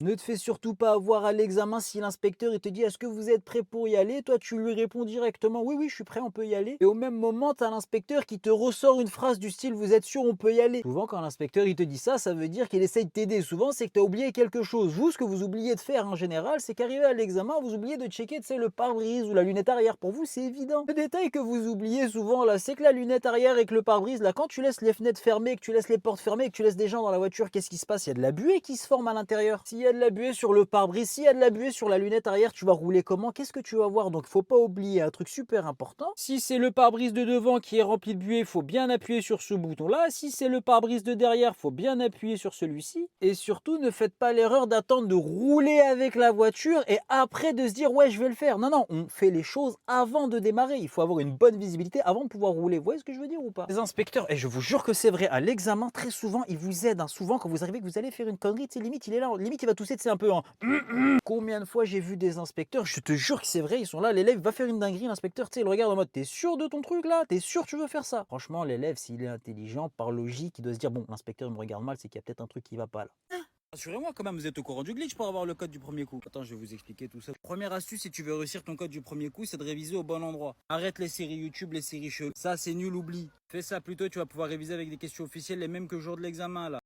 Ne te fais surtout pas avoir à l'examen si l'inspecteur il te dit: «Est-ce que vous êtes prêt pour y aller?» Toi, tu lui réponds directement: «Oui, oui, je suis prêt, on peut y aller» et au même moment, tu as l'inspecteur qui te ressort une phrase du style: «Vous êtes sûr, on peut y aller?» Souvent, quand l'inspecteur il te dit ça veut dire qu'il essaye de t'aider. Souvent, c'est que tu as oublié quelque chose. Vous, ce que vous oubliez de faire en général, c'est qu'arrivé à l'examen, vous oubliez de checker, tu sais, le pare-brise ou la lunette arrière. Pour vous, c'est évident. Le détail que vous oubliez souvent là, c'est que la lunette arrière et que le pare-brise là, quand tu laisses les fenêtres fermées, que tu laisses les portes fermées, que tu laisses des gens dans la voiture, qu'est-ce qui se passe? Il y a de la buée qui se forme à l'intérieur. S'il y a de la buée sur le pare-brise, s'il y a de la buée sur la lunette arrière, tu vas rouler comment? Qu'est-ce que tu vas voir? Donc, faut pas oublier un truc super important. Si c'est le pare-brise de devant qui est rempli de buée, faut bien appuyer sur ce bouton-là. Si c'est le pare-brise de derrière, faut bien appuyer sur celui-ci. Et surtout, ne faites pas l'erreur d'attendre de rouler avec la voiture et après de se dire ouais, je vais le faire. Non, non, on fait les choses avant de démarrer. Il faut avoir une bonne visibilité avant de pouvoir rouler. Vous voyez ce que je veux dire ou pas? Les inspecteurs, et je vous jure que c'est vrai, à l'examen, très souvent, ils vous aident, hein. Souvent, quand vous arrivez, que vous allez faire une connerie, tu sais, limite, il est là, limite, il va tousser, c'est un peu en combien de fois j'ai vu des inspecteurs, je te jure que c'est vrai, ils sont là, l'élève va faire une dinguerie, l'inspecteur, tu sais, il le regarde en mode: «Tu sûr de ton truc là? T'es sûr que tu veux faire ça?» Franchement, l'élève, s'il est intelligent, par logique, il doit se dire: «Bon, l'inspecteur il me regarde mal, c'est qu'il y a peut-être un truc qui va pas là». Rassurez-moi quand même, vous êtes au courant du glitch pour avoir le code du premier coup. Attends, je vais vous expliquer tout ça. Première astuce, si tu veux réussir ton code du premier coup, c'est de réviser au bon endroit. Arrête les séries YouTube, les séries cheloues. Ça, c'est nul, oublie. Fais ça plutôt, tu vas pouvoir réviser avec des questions officielles, les mêmes que le jour de l'examen là.